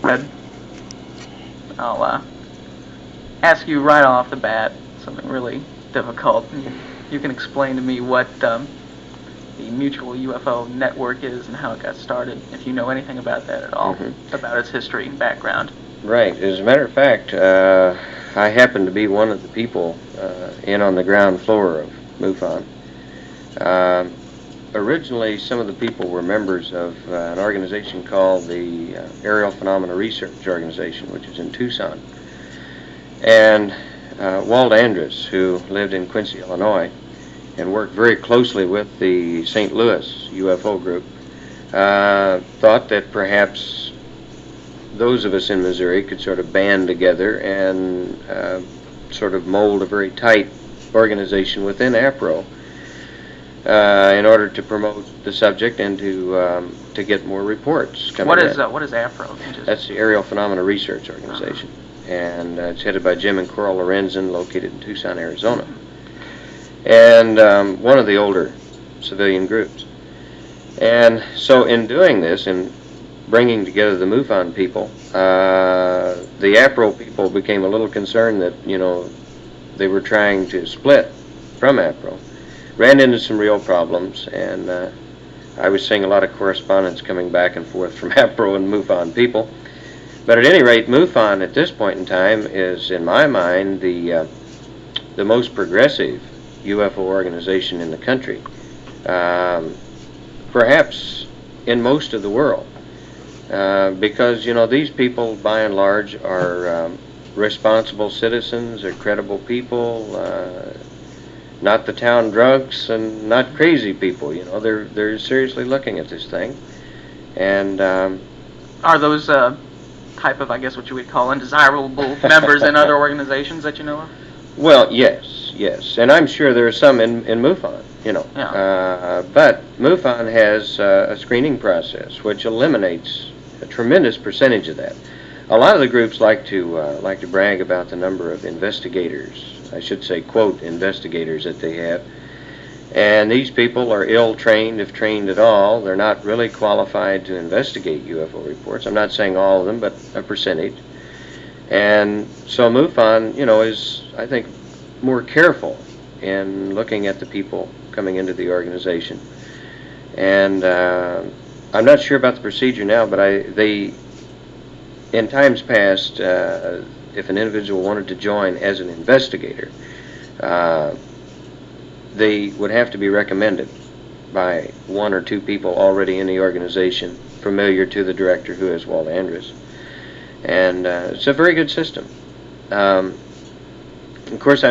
Ed, I'll ask you right off the bat something really difficult. You can explain to me what the Mutual UFO Network is and how it got started, if you know anything about that at all, about its history and background. Right. As a matter of fact, I happen to be one of the people in on the ground floor of MUFON. Originally, some of the people were members of an organization called the Aerial Phenomena Research Organization, which is in Tucson. And Walt Andrus, who lived in Quincy, Illinois, and worked very closely with the St. Louis UFO group, thought that perhaps those of us in Missouri could sort of band together and sort of mold a very tight organization within APRO in order to promote the subject and to get more reports coming in. What is APRO? That's the Aerial Phenomena Research Organization, and it's headed by Jim and Coral Lorenzen, located in Tucson, Arizona, and one of the older civilian groups. And so in doing this, in bringing together the MUFON people, the APRO people became a little concerned that, they were trying to split from APRO. Ran into some real problems, and I was seeing a lot of correspondence coming back and forth from APRO and MUFON people. But at any rate, MUFON at this point in time is, in my mind, the most progressive UFO organization in the country, perhaps in most of the world, because these people, by and large, are responsible citizens, are credible people. Not the town drunks and not crazy people. They're seriously looking at this thing. And are those type of, I guess, what you would call undesirable members in other organizations that you know of? Well, yes, and I'm sure there are some in MUFON. Yeah. But MUFON has a screening process which eliminates a tremendous percentage of that. A lot of the groups like to brag about the number of investigators. I should say, quote, investigators that they have. And these people are ill-trained, if trained at all. They're not really qualified to investigate UFO reports. I'm not saying all of them, but a percentage. And so MUFON, is, I think, more careful in looking at the people coming into the organization. And I'm not sure about the procedure now, but in times past, if an individual wanted to join as an investigator, they would have to be recommended by one or two people already in the organization, familiar to the director, who is Walt Andrus. And it's a very good system. Of course,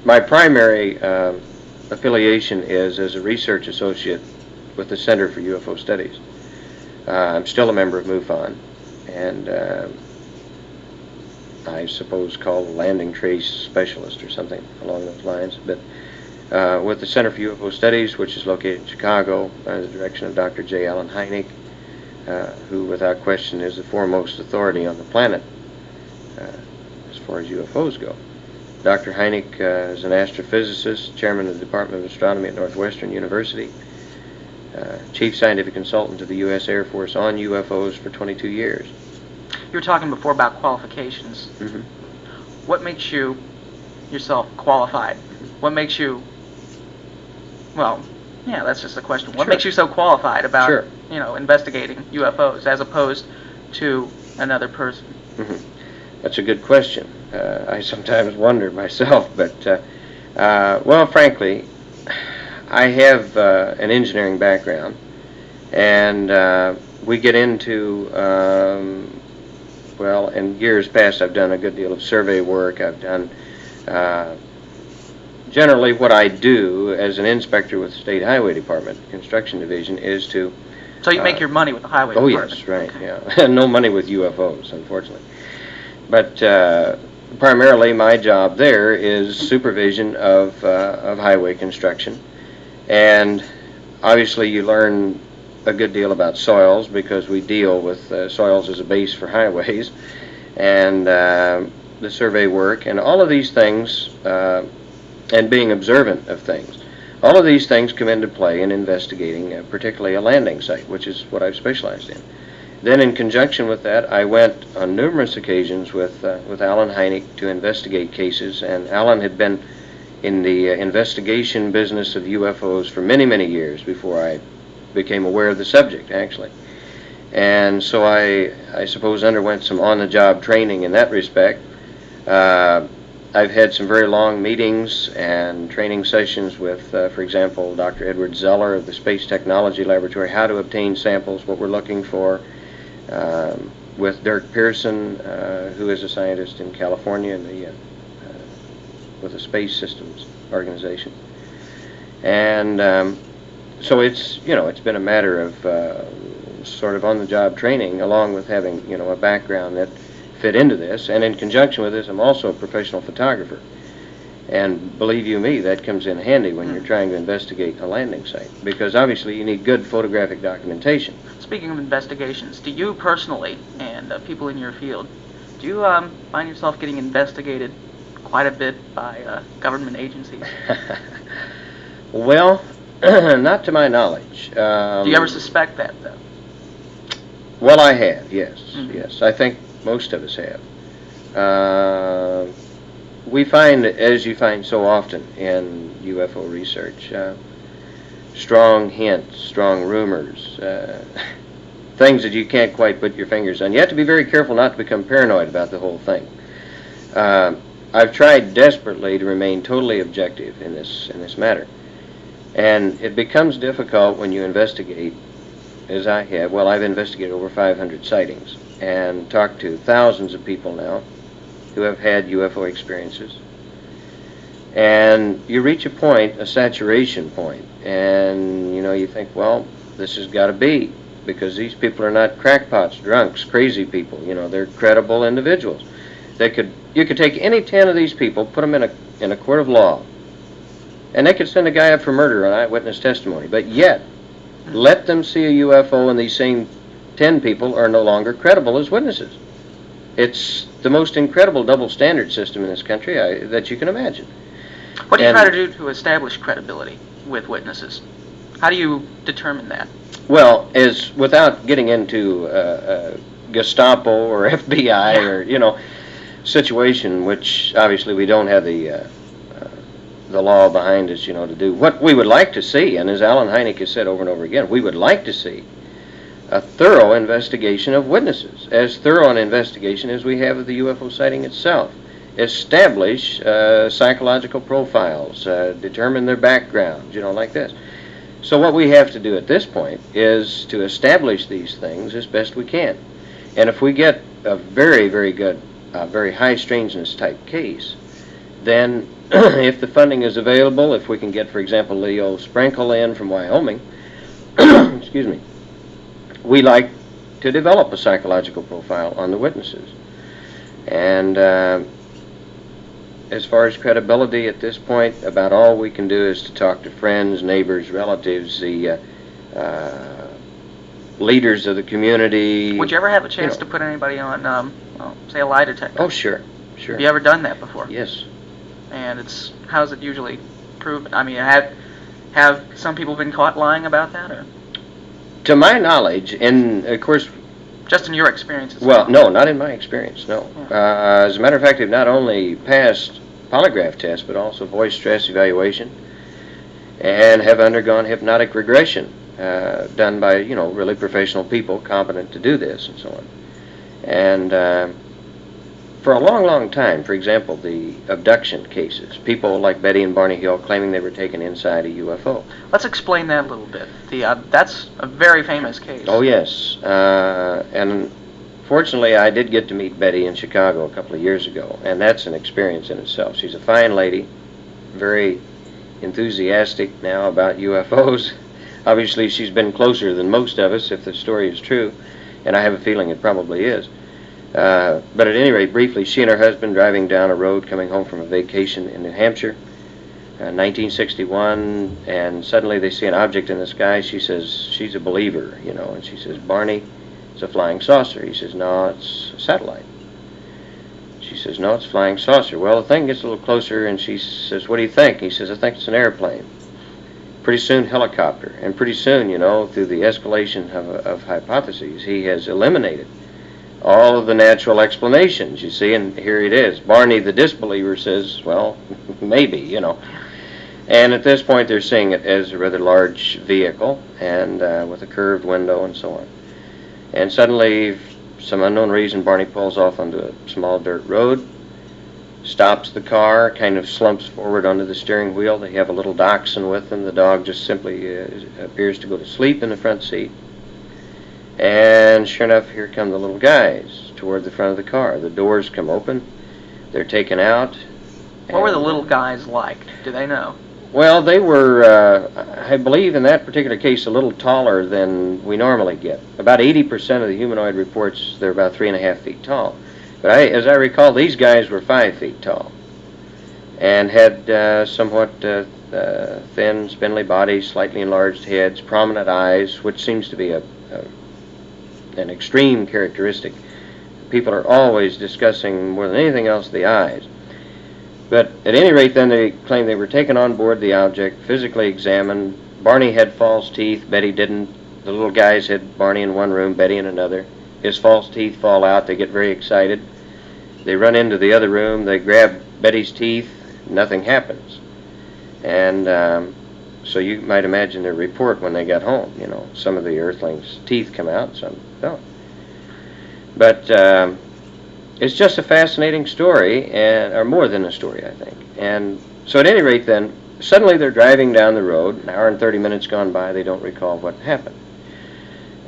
my primary affiliation is as a research associate with the Center for UFO Studies. I'm still a member of MUFON, and I suppose called a landing trace specialist or something along those lines. But with the Center for UFO Studies, which is located in Chicago, under the direction of Dr. J. Allen Hynek, who without question is the foremost authority on the planet as far as UFOs go. Dr. Hynek is an astrophysicist, chairman of the Department of Astronomy at Northwestern University, chief scientific consultant to the U.S. Air Force on UFOs for 22 years. You were talking before about qualifications. Mm-hmm. What makes you yourself qualified? What makes you, well, yeah, that's just a question. What makes you so qualified about, investigating UFOs as opposed to another person? Mm-hmm. That's a good question. I sometimes wonder myself, but, well, frankly, I have an engineering background, and we get into, well, in years past, I've done a good deal of survey work. I've done, generally what I do as an inspector with the State Highway Department, Construction Division, is to... So you make your money with the Highway Department? Oh, yes, right, yeah. No money with UFOs, unfortunately. But primarily my job there is supervision of highway construction. And obviously you learn a good deal about soils because we deal with soils as a base for highways, and the survey work, and all of these things, and being observant of things. All of these things come into play in investigating, particularly a landing site, which is what I've specialized in. Then in conjunction with that, I went on numerous occasions with Alan Hynek to investigate cases, and Alan had been in the investigation business of UFOs for many, many years before I became aware of the subject, actually. And so I suppose underwent some on-the-job training in that respect. I've had some very long meetings and training sessions with, for example, Dr. Edward Zeller of the Space Technology Laboratory, how to obtain samples, what we're looking for, with Dirk Pearson, who is a scientist in California in the, with the Space Systems Organization. And so it's been a matter of sort of on-the-job training, along with having a background that fit into this. And in conjunction with this, I'm also a professional photographer. And believe you me, that comes in handy when you're trying to investigate a landing site, because obviously you need good photographic documentation. Speaking of investigations, do you personally and people in your field, do you find yourself getting investigated quite a bit by government agencies? Well, not to my knowledge. Do you ever suspect that, though? Well, I have, yes. Mm-hmm. Yes, I think most of us have. We find, as you find so often in UFO research, strong hints, strong rumors, things that you can't quite put your fingers on. You have to be very careful not to become paranoid about the whole thing. I've tried desperately to remain totally objective in this matter. And it becomes difficult when you investigate, as I have. Well, I've investigated over 500 sightings and talked to thousands of people now who have had UFO experiences. And you reach a point, a saturation point, and you think, well, this has got to be, because these people are not crackpots, drunks, crazy people. They're credible individuals. You could take any 10 of these people, put them in a court of law, and they could send a guy up for murder on eyewitness testimony. But yet, let them see a UFO, and these same 10 people are no longer credible as witnesses. It's the most incredible double standard system in this country that you can imagine. What do you try to do to establish credibility with witnesses? How do you determine that? Well, without getting into Gestapo or FBI or situation, which obviously we don't have the law behind us, to do. What we would like to see, and as Alan Hynek has said over and over again, we would like to see a thorough investigation of witnesses, as thorough an investigation as we have of the UFO sighting itself. Establish psychological profiles, determine their background, like this. So what we have to do at this point is to establish these things as best we can. And if we get a very, very good, very high strangeness type case, then if the funding is available, if we can get, for example, Leo Sprinkle in from Wyoming, excuse me, we like to develop a psychological profile on the witnesses. And as far as credibility at this point, about all we can do is to talk to friends, neighbors, relatives, the leaders of the community. Would you ever have a chance to put anybody on, say, a lie detector? Oh, sure. Have you ever done that before? Yes. And how's it usually proven? I mean, have some people been caught lying about that, or? To my knowledge, and of course, just in your experiences? Well, no, not in my experience, no. Yeah. As a matter of fact, they've not only passed polygraph tests, but also voice stress evaluation, and have undergone hypnotic regression, done by, really professional people competent to do this, and so on. And for a long, long time, for example, the abduction cases, people like Betty and Barney Hill claiming they were taken inside a UFO. Let's explain that a little bit. That's a very famous case. Oh, yes. And fortunately, I did get to meet Betty in Chicago a couple of years ago, and that's an experience in itself. She's a fine lady, very enthusiastic now about UFOs. Obviously, she's been closer than most of us, if the story is true, and I have a feeling it probably is. But at any rate, briefly, she and her husband driving down a road coming home from a vacation in New Hampshire, 1961, and suddenly they see an object in the sky. She says she's a believer, and she says, Barney, it's a flying saucer. He says, no, it's a satellite. She says, no, it's a flying saucer. Well, the thing gets a little closer, and she says, what do you think? He says, I think it's an airplane. pretty soon helicopter, and pretty soon, through the escalation of hypotheses, he has eliminated all of the natural explanations, you see, and here it is. Barney the disbeliever says, well, maybe, And at this point they're seeing it as a rather large vehicle, and with a curved window and so on. And suddenly, for some unknown reason, Barney pulls off onto a small dirt road, stops the car, kind of slumps forward onto the steering wheel. They have a little dachshund with them. The dog just simply appears to go to sleep in the front seat. And sure enough, here come the little guys toward the front of the car. The doors come open. They're taken out. What were the little guys like? Do they know? Well, they were, I believe in that particular case, a little taller than we normally get. About 80% of the humanoid reports, they're about 3.5 feet tall. But as I recall, these guys were 5 feet tall and had somewhat thin, spindly bodies, slightly enlarged heads, prominent eyes, which seems to be an extreme characteristic. People are always discussing, more than anything else, the eyes. But at any rate, then, they claim they were taken on board the object, physically examined. Barney had false teeth, Betty didn't. The little guys had Barney in one room, Betty in another. His false teeth fall out, they get very excited. They run into the other room, they grab Betty's teeth, nothing happens. And so you might imagine their report when they got home. Some of the Earthlings' teeth come out, some don't. But it's just a fascinating story, or more than a story, I think. And so at any rate, then, suddenly they're driving down the road, an hour and 30 minutes gone by, they don't recall what happened.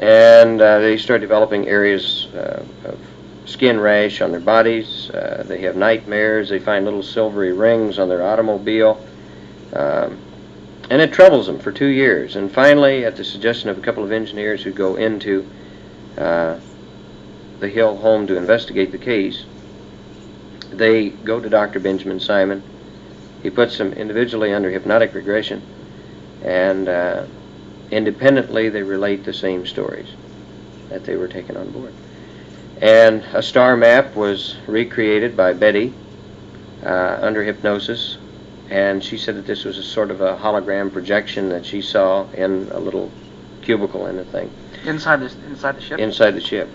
And they start developing areas of skin rash on their bodies. They have nightmares. They find little silvery rings on their automobile. And it troubles them for 2 years. And finally, at the suggestion of a couple of engineers who go into the Hill home to investigate the case, they go to Dr. Benjamin Simon. He puts them individually under hypnotic regression, and independently they relate the same stories that they were taken on board. And a star map was recreated by Betty under hypnosis, and she said that this was a sort of a hologram projection that she saw in a little cubicle in the thing. Inside the ship? Inside the ship,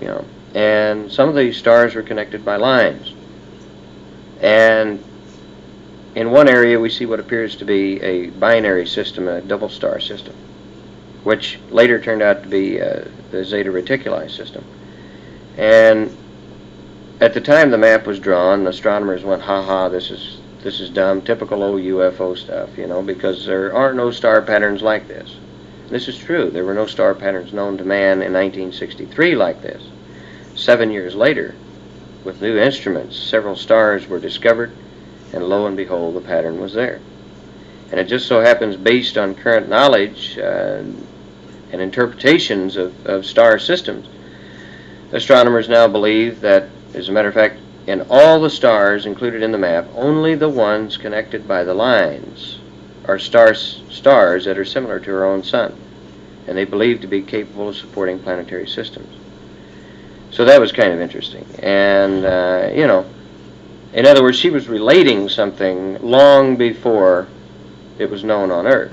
And some of these stars were connected by lines. And in one area we see what appears to be a binary system, a double star system, which later turned out to be the Zeta Reticuli system. And at the time the map was drawn, astronomers went, ha, this is dumb, typical old UFO stuff, because there are no star patterns like this. This is true. There were no star patterns known to man in 1963 like this. 7 years later, with new instruments, several stars were discovered, and lo and behold, the pattern was there. And it just so happens, based on current knowledge and interpretations of star systems, astronomers now believe that, as a matter of fact, in all the stars included in the map, only the ones connected by the lines are stars that are similar to our own sun, and they believe to be capable of supporting planetary systems. So that was kind of interesting. And, in other words, she was relating something long before it was known on Earth.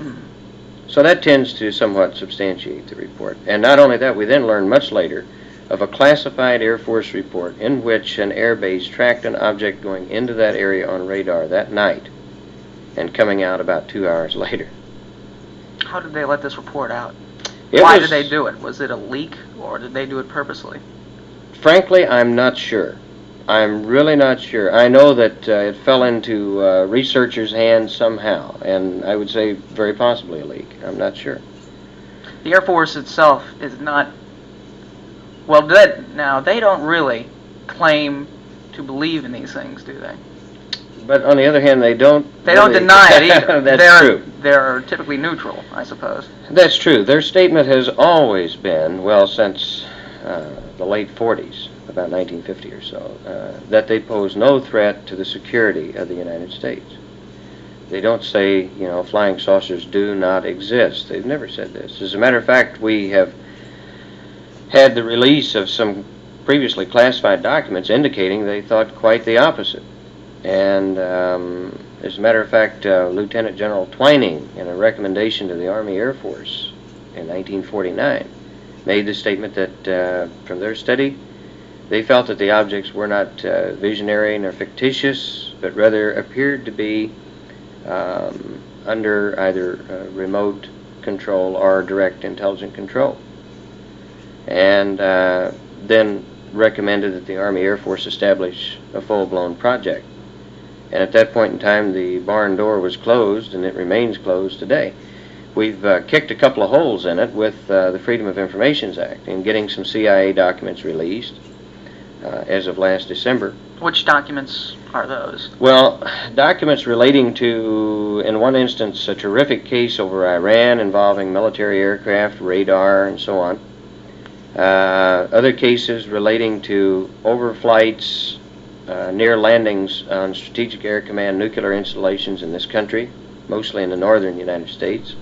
So that tends to somewhat substantiate the report. And not only that, we then learned much later of a classified Air Force report in which an air base tracked an object going into that area on radar that night and coming out about 2 hours later. How did they let this report out? Why did they do it? Was it a leak, or did they do it purposely? Frankly, I'm not sure. I'm really not sure. I know that it fell into researchers' hands somehow, and I would say very possibly a leak. I'm not sure. The Air Force itself is not... Well, they don't really claim to believe in these things, do they? But on the other hand, they don't... They don't deny it either. That's true. They're typically neutral, I suppose. That's true. Their statement has always been, well, since the late 40s, about 1950 or so, that they pose no threat to the security of the United States. They don't say, flying saucers do not exist. They've never said this. As a matter of fact, we have had the release of some previously classified documents indicating they thought quite the opposite. And As a matter of fact, Lieutenant General Twining, in a recommendation to the Army Air Force in 1949, made the statement that from their study, they felt that the objects were not visionary nor fictitious, but rather appeared to be under either remote control or direct intelligent control. And then recommended that the Army Air Force establish a full-blown project. And at that point in time, the barn door was closed, and it remains closed today. We've kicked a couple of holes in it with the Freedom of Information Act in getting some CIA documents released as of last December. Which documents are those? Well, documents relating to, in one instance, a terrific case over Iran involving military aircraft, radar, and so on. Other cases relating to overflights, near landings on Strategic Air Command nuclear installations in this country, mostly in the northern United States.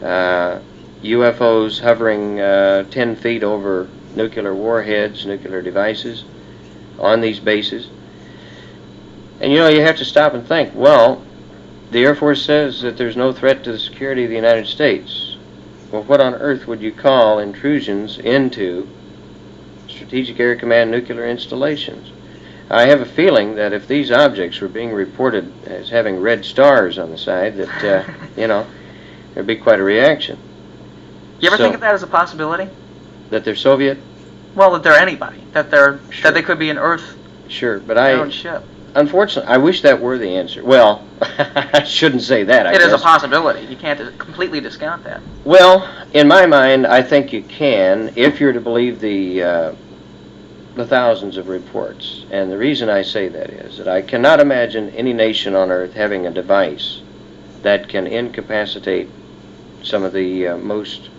UFOs hovering 10 feet over nuclear warheads, nuclear devices on these bases. And you know, you have to stop and think, well, the Air Force says that there's no threat to the security of the United States. Well, what on earth would you call intrusions into Strategic Air Command nuclear installations? I have a feeling that if these objects were being reported as having red stars on the side, that, you know, there'd be quite a reaction. You ever think of that as a possibility? That they're Soviet? Well, that they're anybody. That they're Sure. that they could be an Earth Sure, but their own ship. unfortunately, I wish that were the answer. Well, I shouldn't say that, I It guess. is a possibility. You can't completely discount that. Well, in my mind, I think you can, if you're to believe the thousands of reports. And the reason I say that is that I cannot imagine any nation on Earth having a device that can incapacitate some of the most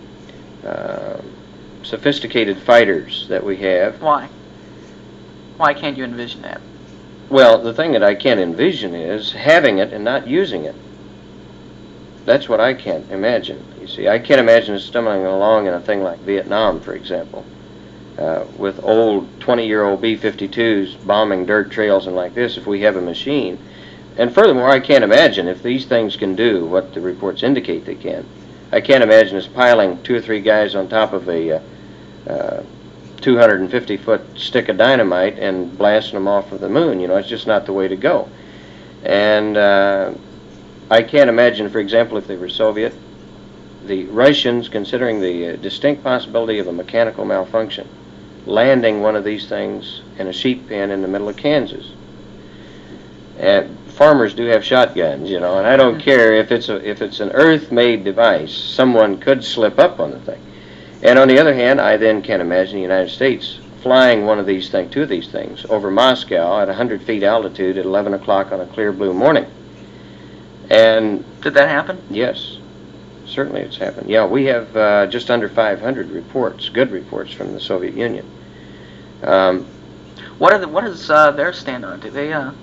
sophisticated fighters that we have. Why? Why can't you envision that? Well, the thing that I can't envision is having it and not using it. That's what I can't imagine. You see, I can't imagine us stumbling along in a thing like Vietnam, for example, with old 20-year-old B-52s bombing dirt trails and like this if we have a machine. And furthermore, I can't imagine if these things can do what the reports indicate they can. I can't imagine us piling 2 or 3 guys on top of a 250-foot stick of dynamite and blasting them off of the moon. You know, it's just not the way to go. And I can't imagine, for example, if they were Soviet, the Russians, considering the distinct possibility of a mechanical malfunction, landing one of these things in a sheep pen in the middle of Kansas. And farmers do have shotguns, you know, and I don't care if it's an Earth-made device. Someone could slip up on the thing. And on the other hand, I then can't imagine the United States flying one of these things, 2 of these things, over Moscow at 100 feet altitude at 11 o'clock on a clear blue morning. And Did that happen? yes, certainly it's happened. Yeah, we have just under 500 reports, good reports from the Soviet Union. What is their stand on it? Do they? How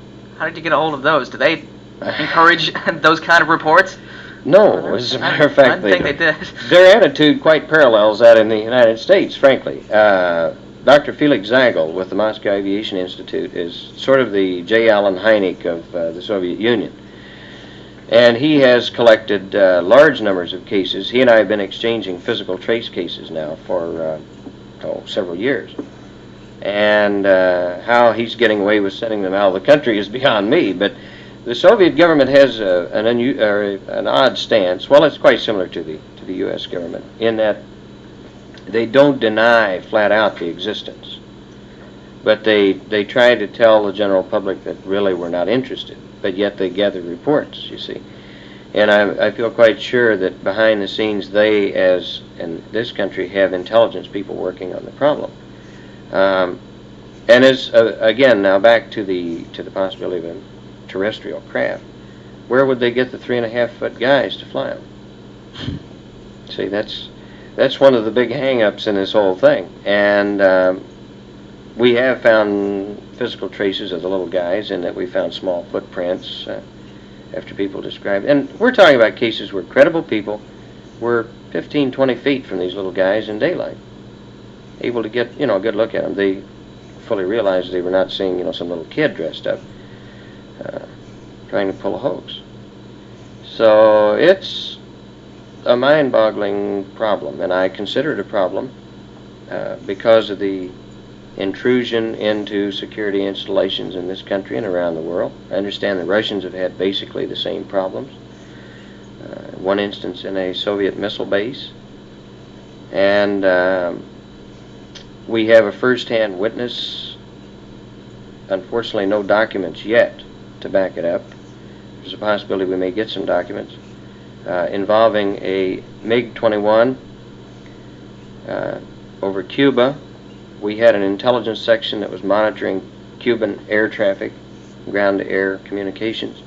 did you get a hold of those? Do they encourage those kind of reports? No, as a matter of fact, I didn't think they did. Their attitude quite parallels that in the United States, frankly. Dr. Felix Zagel with the Moscow Aviation Institute is sort of the J. Allen Hynek of the Soviet Union. And he has collected large numbers of cases. He and I have been exchanging physical trace cases now for several years. And how he's getting away with sending them out of the country is beyond me. But the Soviet government has an odd stance. Well, it's quite similar to the U.S. government in that they don't deny flat out the existence, but they try to tell the general public that really we're not interested. But yet they gather reports, you see. And I feel quite sure that behind the scenes they, as in this country, have intelligence people working on the problem. And as again, now back to the possibility of a terrestrial craft, where would they get the 3.5-foot guys to fly them? See, that's one of the big hang-ups in this whole thing. And we have found physical traces of the little guys, in that we found small footprints after people described. And we're talking about cases where credible people were 15, 20 feet from these little guys in daylight, able to get, a good look at them. They fully realized they were not seeing, some little kid dressed up, trying to pull a hoax. So it's a mind-boggling problem, and I consider it a problem because of the intrusion into security installations in this country and around the world. I understand the Russians have had basically the same problems. One instance in a Soviet missile base, and we have a first-hand witness. Unfortunately, no documents yet to back it up. There's a possibility we may get some documents involving a MiG-21 over Cuba. We had an intelligence section that was monitoring Cuban air traffic, ground-to-air communications.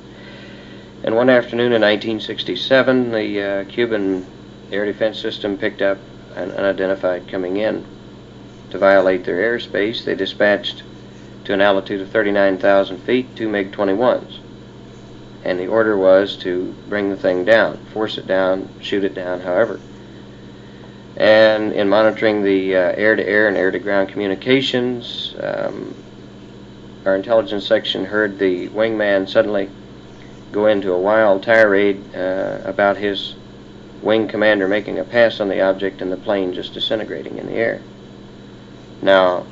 And one afternoon in 1967, the Cuban air defense system picked up an unidentified coming in to violate their airspace. They dispatched to an altitude of 39,000 feet 2 MiG-21s. And the order was to bring the thing down, force it down, shoot it down, however. And in monitoring the air-to-air and air-to-ground communications, our intelligence section heard the wingman suddenly go into a wild tirade about his wing commander making a pass on the object and the plane just disintegrating in the air. Now,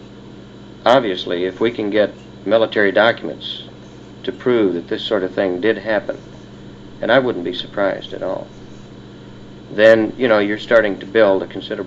obviously, if we can get military documents to prove that this sort of thing did happen, and I wouldn't be surprised at all, then, you're starting to build a considerable